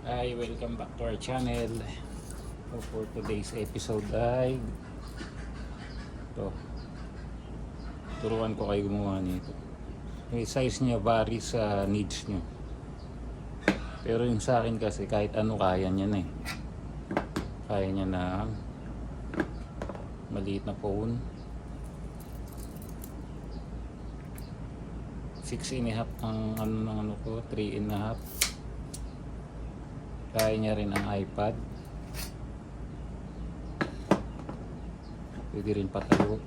Hi, welcome back to our channel. So for today's episode ay ito, turuan ko kayo gumawa nito. Yung size niya vary sa needs niyo. Pero yung sa akin kasi kahit ano kaya niya na eh. Kaya niya na maliit na phone. 6.5 ang ano ng ano ko, 3.5. Kaya niya rin ang iPad. Pwede rin patayo.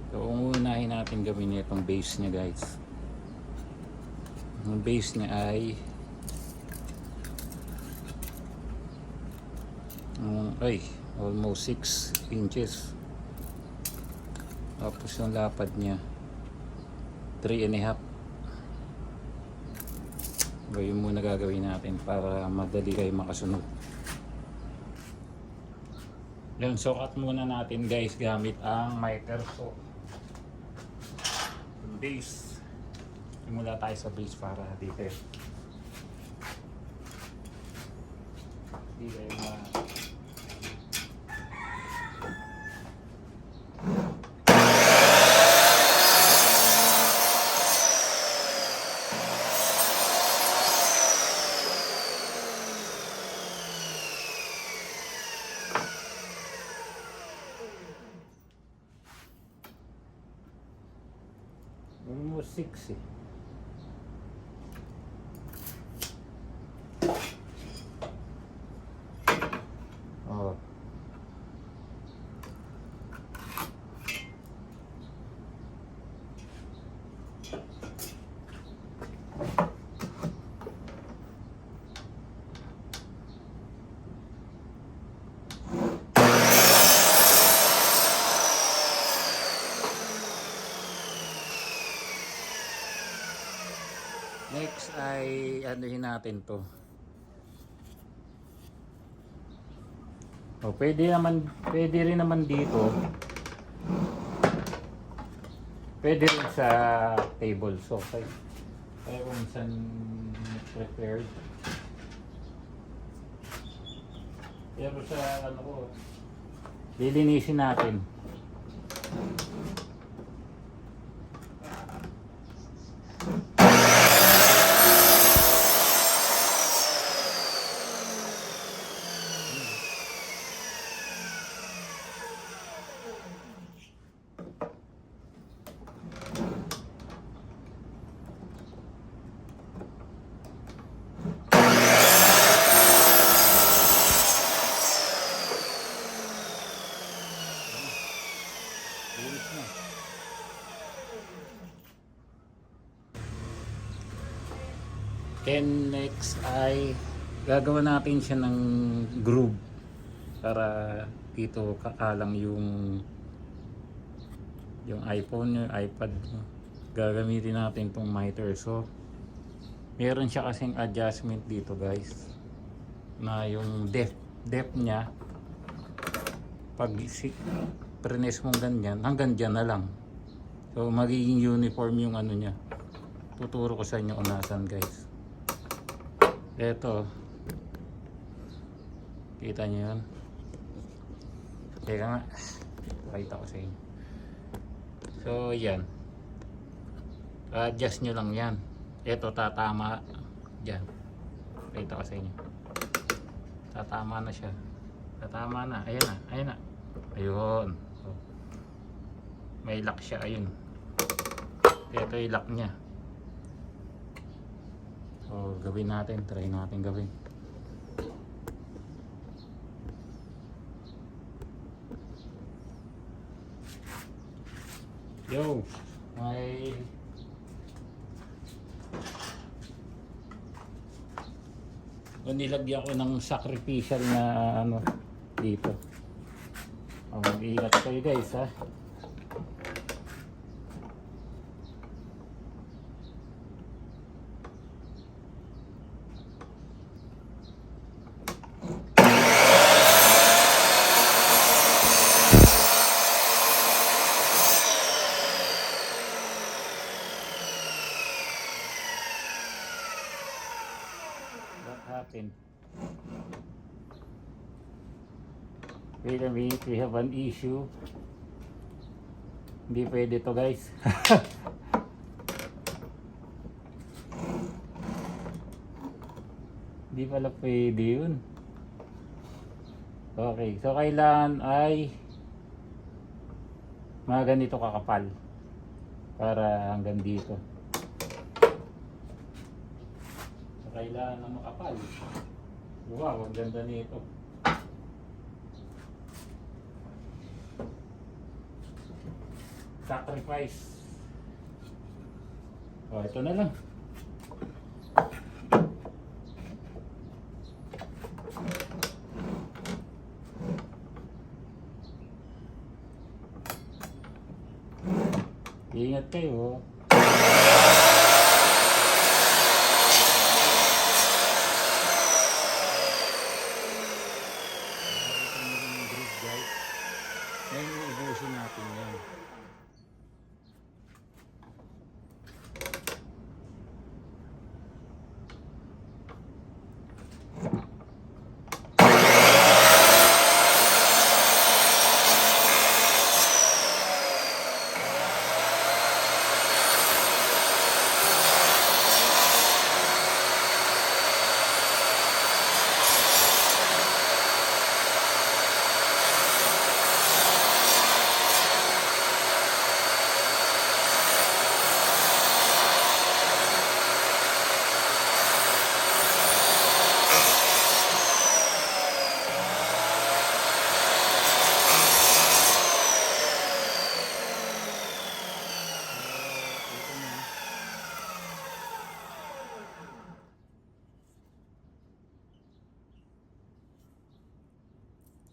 So, uunahin natin gawin itong base niya, guys. Ang base niya ay almost 6 inches. Tapos yung lapad niya 3.5. Yun muna gagawin natin para madali kayo makasunod. Yan, sukat muna natin guys gamit ang miter. So, base. Simula tayo sa base para dito. Hindi kayo almost 6 eh. Oh. Next ay anuhin natin to. Oh, pwede rin naman dito. Pwede rin sa table. So, kaya kung saan prepared. Pero sa ano ko, lilinisin natin. Then next ay gagawa natin siya ng groove para dito kakalang yung iPhone, yung iPad. Gagamitin natin tong miter. So meron siya kasing adjustment dito guys na yung depth niya pag press mong ganyan hanggang dyan na lang. So magiging uniform yung ano niya. Tuturo ko sa inyo kung nasan guys. Ito, kita nyo yun? Teka nga, pakita ko sa inyo. So yan, adjust nyo lang yan. Ito tatama dyan. Pakita ko sa inyo. Tatama na siya. Tatama na, ayan na, ayan na. Ayun. So, may lock siya, ayun. Ito yung lock nya. So, gawin natin, try natin gawin. Yo, may nilagyan ko ng sacrificial na ano dito. Oh, mag-iingat kayo guys ha. natin. Wait a minute, we have an issue. Hindi pwede to guys. Hindi pala pwede yun. Okay, so kailangan ay mga ganito kakapal para hanggang dito. So kailangan na makapal. Wow, ang ganda nito. Sacrifice. Oh, ito na lang. Ingat kayo. Ngayon ubusin natin yan.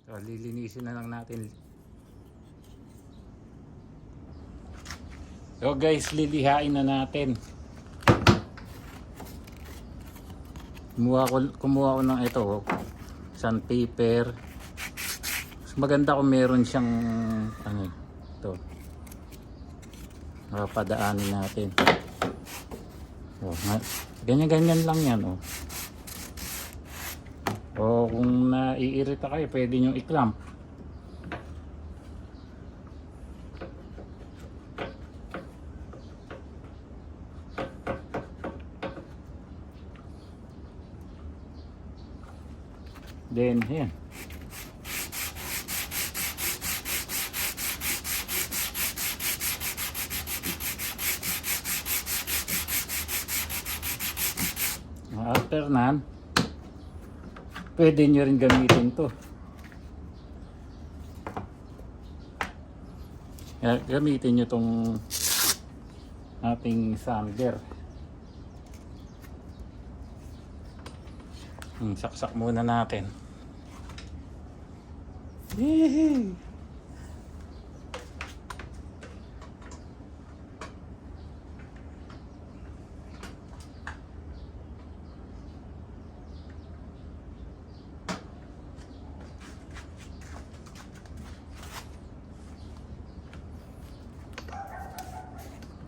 So, lilinisin na lang natin. So guys, lilihain na natin. Kumuha ko ng ito, sandpaper. Mas maganda kung meron siyang ano, ito. Padaanin natin. So, ganyan-ganyan lang yan, oh. O kung naiirita kayo, pwede nyo i-clamp. Then, yan. After nan, pwede nyo rin gamitin to. Gamitin nyo tong ating sander. Saksak muna natin. Yee!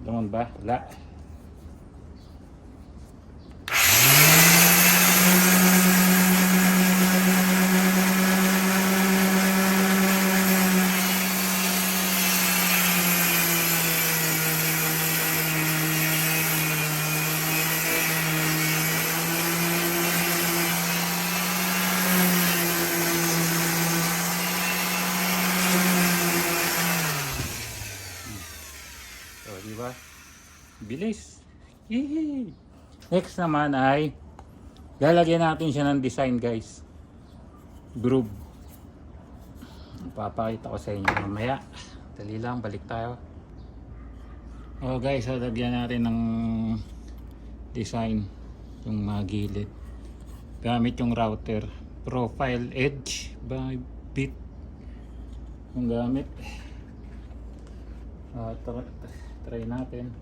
Naman ba? Wala. So, diba? Bilis. Yee! Next naman ay lalagyan natin siya ng design, guys. Groove. Papakita ko sa inyo mamaya. Dali lang, balik tayo. Oh guys, lalagyan natin ng design yung mga gilid. Gamit yung router. Profile edge by bit. Yung gamit. Try natin.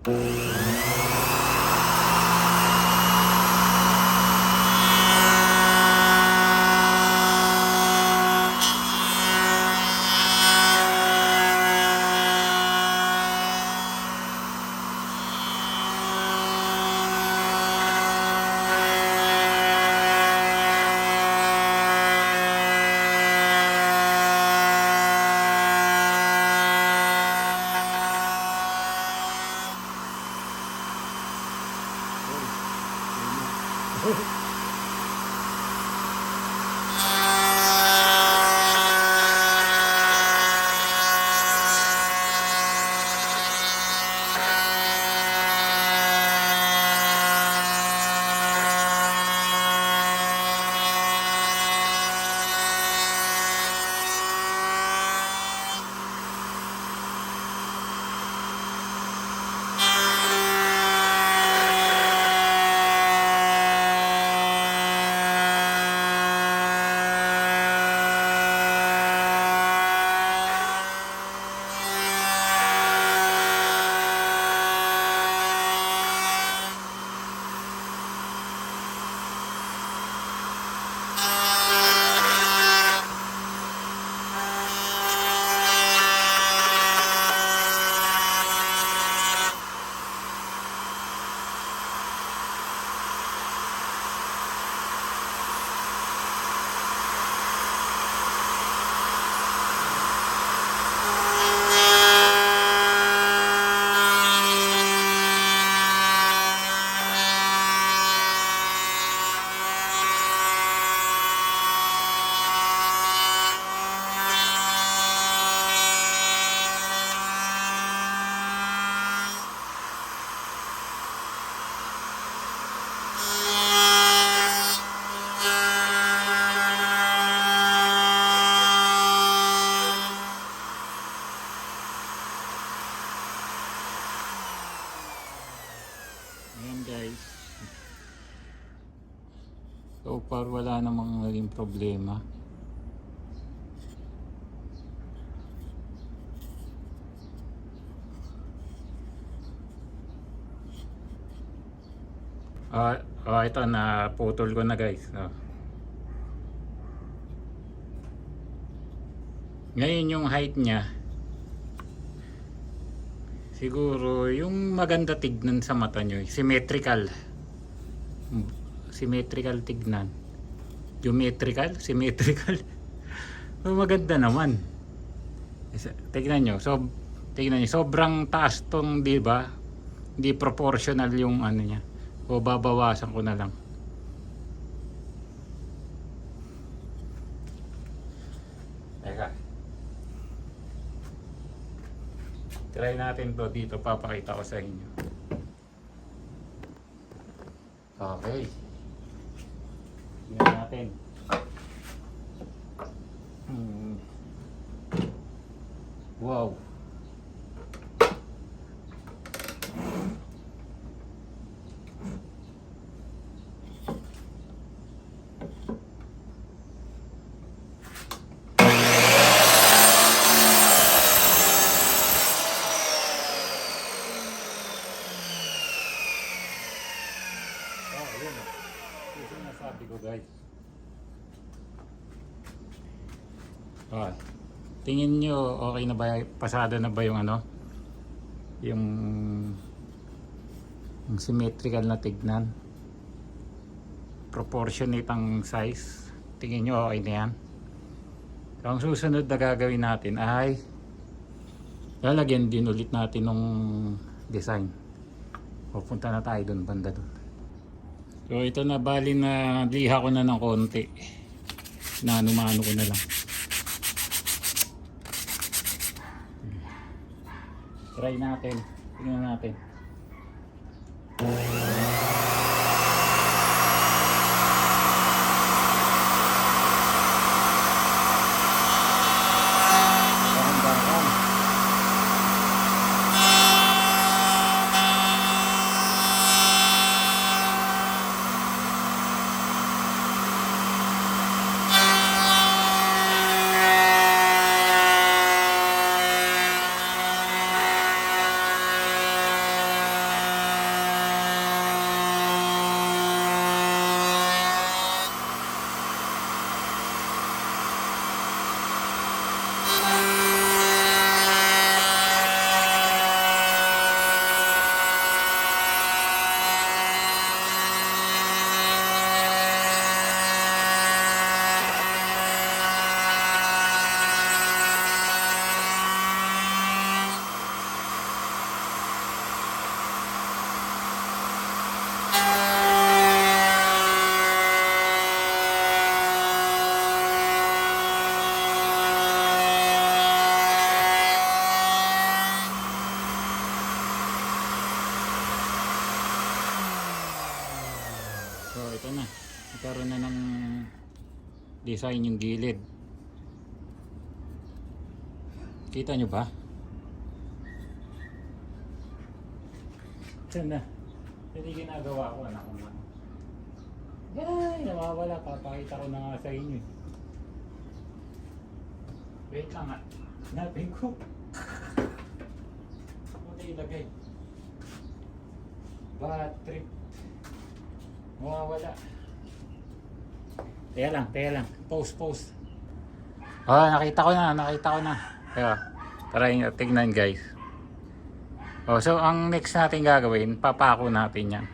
Ayan guys. So far wala namang naging problema. Ito na putol ko na guys. Ngayon yung height niya siguro yung maganda tignan sa mata nyo, symmetrical tignan, symmetrical maganda naman. Tignan nyo, sobrang taas tong, di ba? Hindi proportional yung ano niya. O babawasan ko na lang. Teka. Try natin to dito, papakita ko sa inyo. Okay. Tingnan natin. Wow. Yun. Ito yung nasabi ko guys. Tingin nyo okay na ba, pasada na ba yung ano, yung symmetrical na tignan, proportionate ang size. Tingin nyo okay na yan. So, ang susunod na gagawin natin ay lalagyan din ulit natin ng design. Pupunta na tayo dun, banda dun. So ito na, bali na liha ko na ng konti. Naano-mano ko na lang. Try natin. Tingnan natin. ito na. Nagkaroon na ng design yung gilid. Kita nyo ba? Ito na. Hindi ginagawa ko, anak ko na. Ay, nawawala. Papakita ko na nga sa inyo. Wait lang nga. Hanapin ko. Ano na ilagay? Bad trip. Nawawala. Teka lang. Post. Nakita ko na. Kaya, try nyo, tignan guys. So ang next natin gagawin, papako natin yan.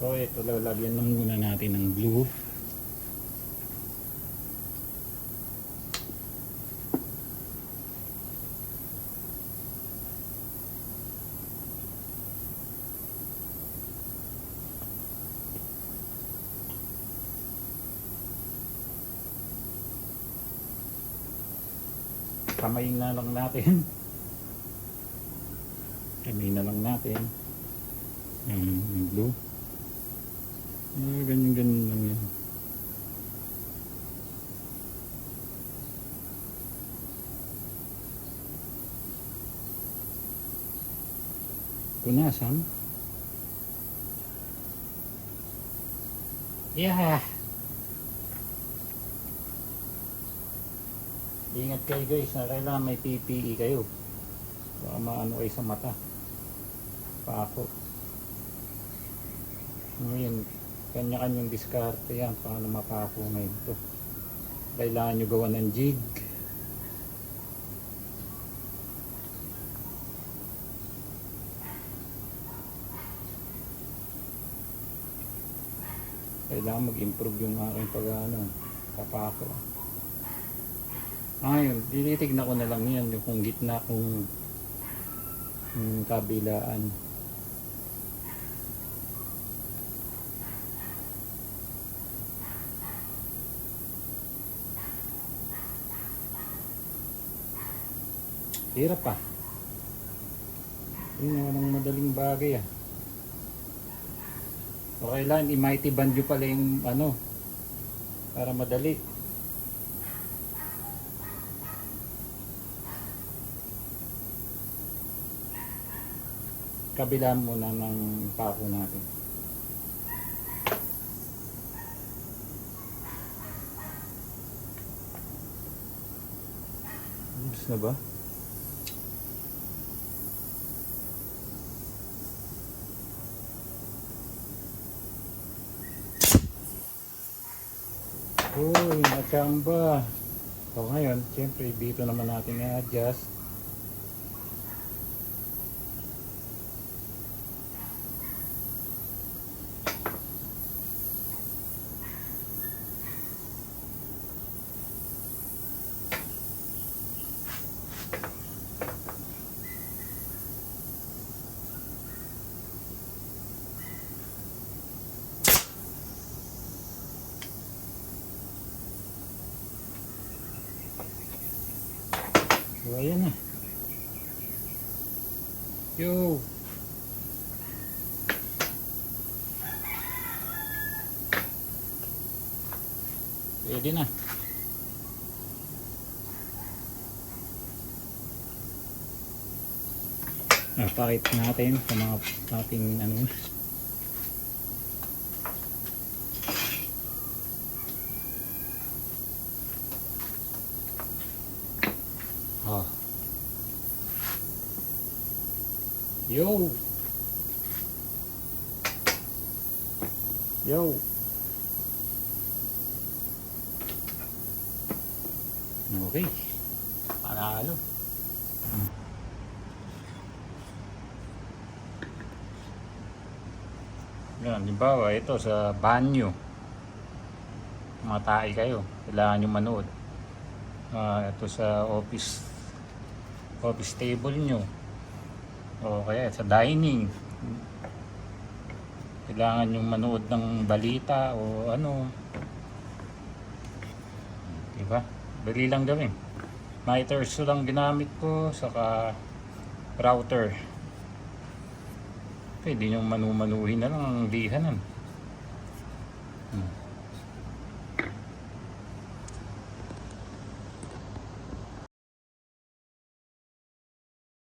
So ito, lalagyan lang muna natin ng glue. Kamayin na lang natin. Kamayin na lang natin. Yung glue. Ganyan lang yan. Punasan. Yeah. Ingat kayo guys, na kailangan may PPE kayo. Baka maano kayo sa mata. Pako. Ngayon, kanya-kanyang diskarte yan. Paano mapako ngayon ito. Kailangan nyo gawa ng jig. Kailangan mag-improve yung aking papako. Ngayon, tinitignan ko na lang yan yung gitna kung kabilaan. Hirap pa. Yun ang madaling bagay So kailangan i-mighty band nyo pala yung para madali. Kabila muna ng pako natin. Ubus na ba? Uy, nachamba. So ngayon, siyempre dito naman natin i-adjust. So ayan na. Yo. Pwede na. Pakit natin sa mga ating Yo. Okay. Panalo. Yan, halimbawa ito sa banyo. Mga tae kayo, kailangan nyo manood. Ito sa office table nyo. O kaya sa dining. Kailangan nyo manood ng balita o diba? Dali lang gawin. Miters lang ginamit ko, saka router. Pwede nyo manumanuhin na lang ang lihanan. Hmm.